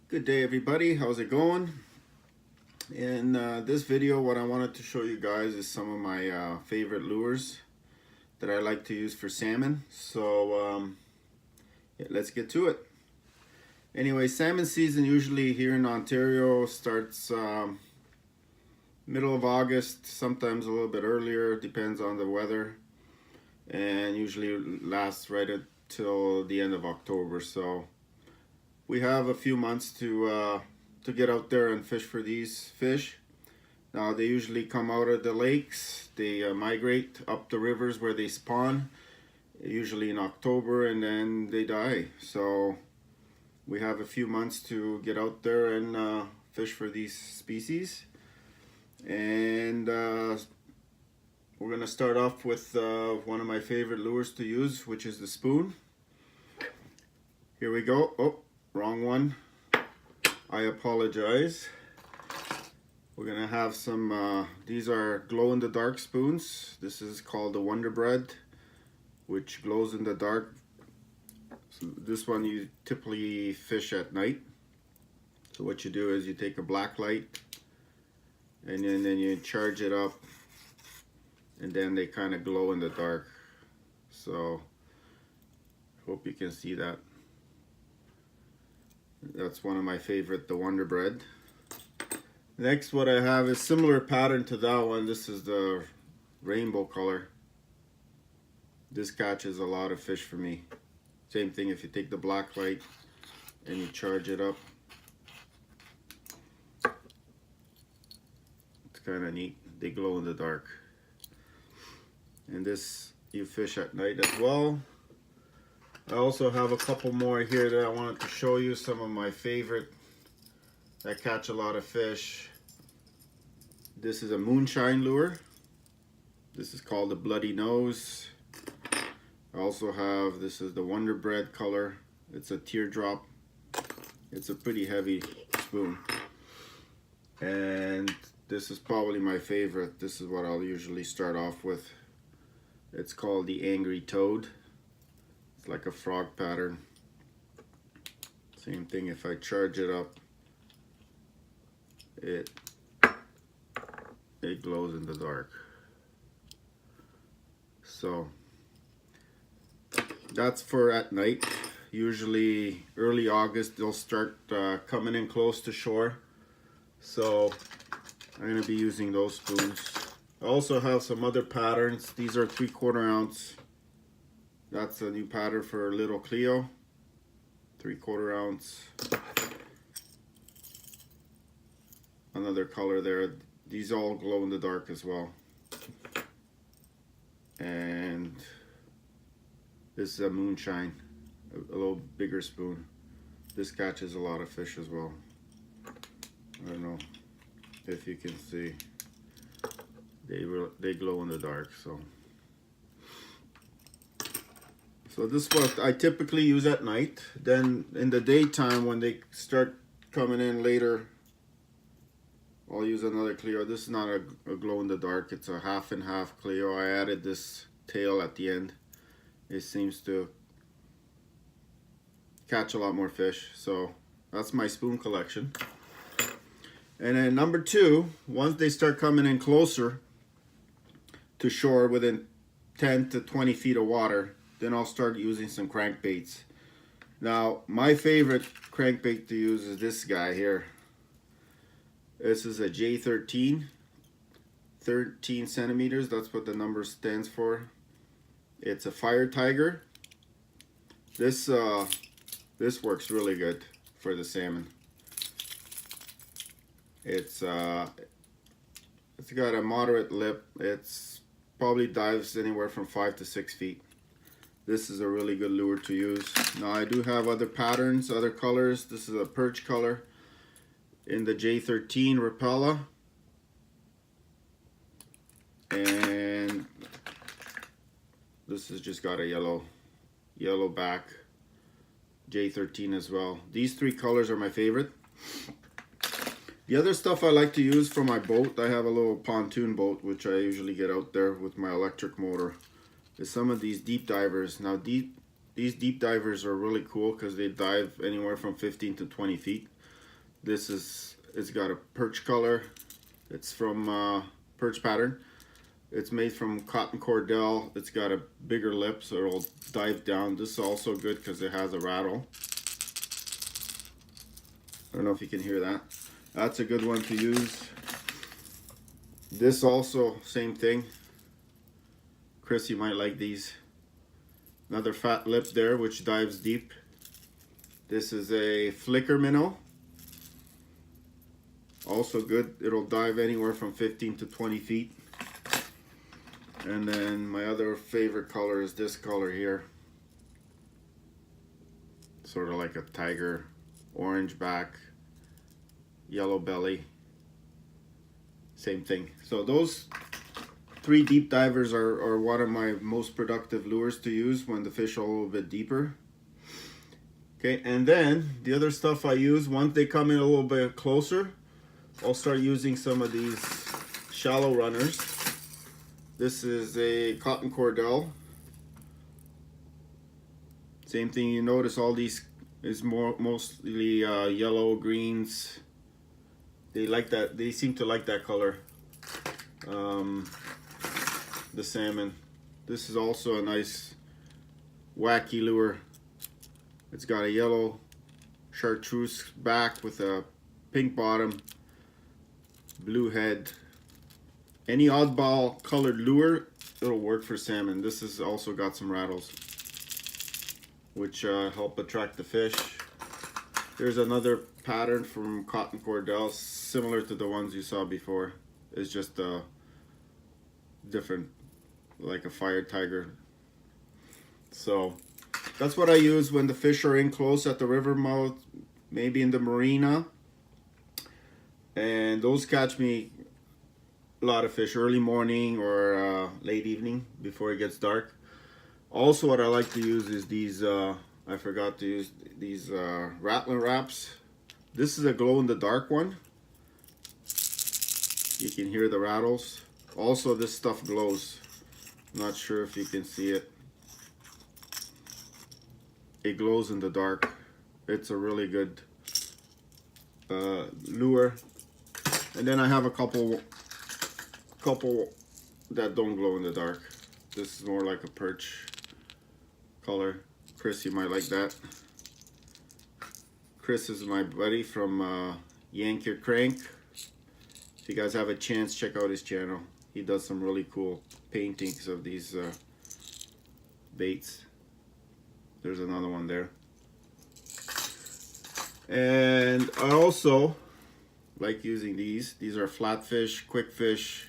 Good day everybody, how's it going? In this video what I wanted to show you guys is some of my favorite lures that I like to use for salmon. So yeah, let's get to it. Anyway, salmon season usually here in Ontario starts middle of August, sometimes a little bit earlier, depends on the weather, and usually lasts right until the end of October. So we have a few months to get out there and fish for these fish. Now they usually come out of the lakes, they migrate up the rivers where they spawn, usually in October, and then they die. So we have a few months to get out there and fish for these species. And we're gonna start off with one of my favorite lures to use, which is the spoon. Here we go. Oh, wrong one. I apologize. We're gonna have some, these are glow-in-the-dark spoons. This is called the Wonder Bread, which glows in the dark. So this one you typically fish at night. So what you do is you take a black light and then you charge it up, and then they kind of glow in the dark. So hope you can see that. That's one of my favorite, the Wonder Bread. Next, what I have is similar pattern to that one. This is the rainbow color. This catches a lot of fish for me. Same thing if you take the black light and you charge it up. It's kind of neat. They glow in the dark. And this you fish at night as well. I also have a couple more here that I wanted to show you, some of my favorite that catch a lot of fish. This is a moonshine lure. This is called the Bloody Nose. I also have, this is the Wonder Bread color. It's a teardrop. It's a pretty heavy spoon. And this is probably my favorite. This is what I'll usually start off with. It's called the Angry Toad. It's like a frog pattern. Same thing, if I charge it up, it glows in the dark. So that's for at night. Usually early August they'll start coming in close to shore. So I'm going to be using those spoons. I also have some other patterns. These are 3/4 ounce. That's a new pattern for little Cleo. 3/4 ounce. Another color there. These all glow in the dark as well. And this is a moonshine, a little bigger spoon. This catches a lot of fish as well. I don't know if you can see. They glow in the dark. So this is what I typically use at night. Then in the daytime, when they start coming in later, I'll use another Cleo. This is not a glow in the dark. It's a half and half Cleo. I added this tail at the end. It seems to catch a lot more fish. So that's my spoon collection. And then number two, once they start coming in closer to shore within 10 to 20 feet of water, then I'll start using some crankbaits. Now, my favorite crankbait to use is this guy here. This is a J13, 13 centimeters. That's what the number stands for. It's a Fire Tiger. This works really good for the salmon. It's got a moderate lip. It's probably dives anywhere from 5 to 6 feet. This is a really good lure to use. Now I do have other patterns, other colors. This is a perch color in the J13 Rapala. And this has just got a yellow back. J13 as well. These three colors are my favorite. The other stuff I like to use for my boat, I have a little pontoon boat which I usually get out there with my electric motor, is some of these deep divers. Now these deep divers are really cool because they dive anywhere from 15 to 20 feet. It's got a perch color. It's from Perch Pattern. It's made from cotton cordell. It's got a bigger lip, so it'll dive down. This is also good because it has a rattle. I don't know if you can hear that. That's a good one to use. This also, same thing. Chris, you might like these. Another fat lip there, which dives deep. This is a flicker minnow. Also good. It'll dive anywhere from 15 to 20 feet. And then my other favorite color is this color here. Sort of like a tiger, orange back, yellow belly. Same thing. So those 3 deep divers are one of my most productive lures to use when the fish are a little bit deeper. Okay, and then the other stuff I use, once they come in a little bit closer, I'll start using some of these shallow runners. This is a cotton cordell. Same thing, you notice all these is mostly yellow, greens. They like that, they seem to like that color. The salmon. This is also a nice wacky lure. It's got a yellow chartreuse back with a pink bottom, blue head. Any oddball colored lure, it'll work for salmon. This has also got some rattles, which help attract the fish. There's another pattern from cotton cordell, similar to the ones you saw before. It's just different, like a fire tiger. So that's what I use when the fish are in close at the river mouth, maybe in the marina. And those catch me a lot of fish early morning or late evening before it gets dark. Also, what I like to use is these, I forgot to use these rattling wraps. This is a glow-in-the-dark one. You can hear the rattles. Also, this stuff glows. Not sure if you can see it. It glows in the dark. It's a really good lure. And then I have a couple that don't glow in the dark. This is more like a perch color. Chris, you might like that. Chris is my buddy from Yank Your Crank. If you guys have a chance, check out his channel. He does some really cool paintings of these baits. There's another one there. And I also like using these. These are flatfish, quick fish.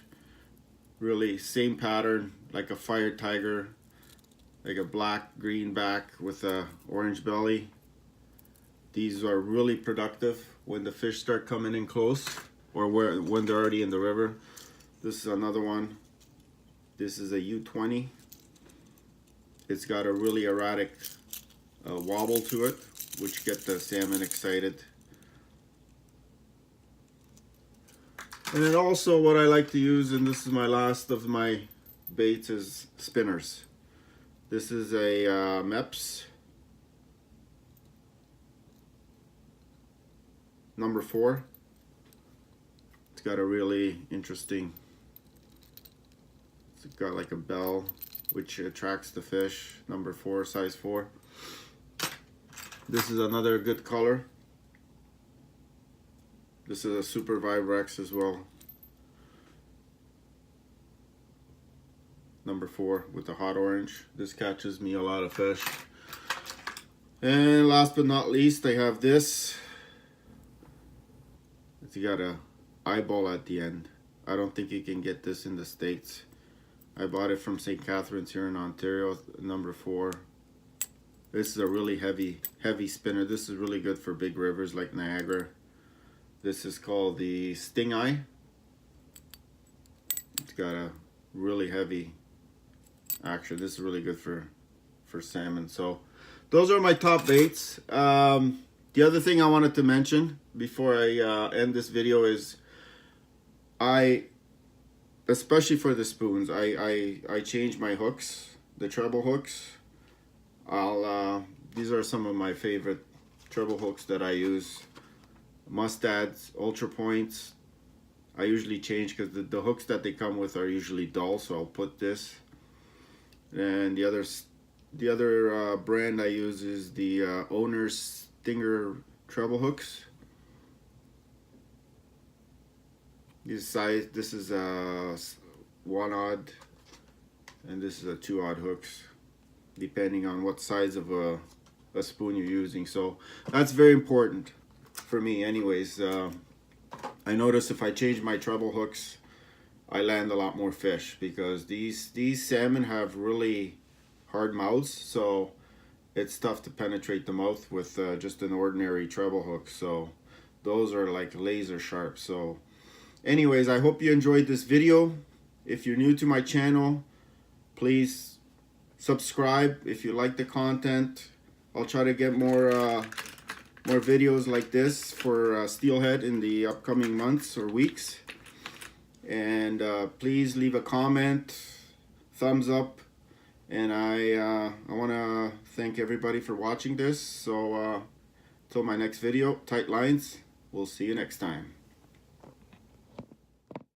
Really same pattern, like a fire tiger, like a black green back with a orange belly. These are really productive when the fish start coming in close, or when they're already in the river. This is another one. This is a U20. It's got a really erratic wobble to it, which get the salmon excited. And then also what I like to use, and this is my last of my baits, is spinners. This is a Meps number 4. It's got a really interesting, it's got like a bell which attracts the fish. Number 4, size 4. This is another good color. This is a Super Vibrex as well. Number 4 with the hot orange. This catches me a lot of fish. And last but not least, I have this. It's got a eyeball at the end. I don't think you can get this in the States. I bought it from St. Catharines here in Ontario, number 4. This is a really heavy spinner. This is really good for big rivers like Niagara. This is called the Sting Eye. It's got a really heavy action. This is really good for salmon. So those are my top baits. The other thing I wanted to mention before I end this video is especially for the spoons, I change my hooks, the treble hooks. These are some of my favorite treble hooks that I use. mustads, ultra points. I usually change because the hooks that they come with are usually dull, so I'll put this. And the other brand I use is the Owner's Stinger treble hooks. This is a 1/0 and this is a 2/0 hooks, depending on what size of a spoon you're using. So that's very important for me anyways. I notice if I change my treble hooks, I land a lot more fish, because these salmon have really hard mouths, so it's tough to penetrate the mouth with just an ordinary treble hook. So those are like laser sharp. So anyways, I hope you enjoyed this video. If you're new to my channel, please subscribe if you like the content. I'll try to get more videos like this for steelhead in the upcoming months or weeks. And please leave a comment, thumbs up, and I want to thank everybody for watching this. So till my next video, tight lines, we'll see you next time.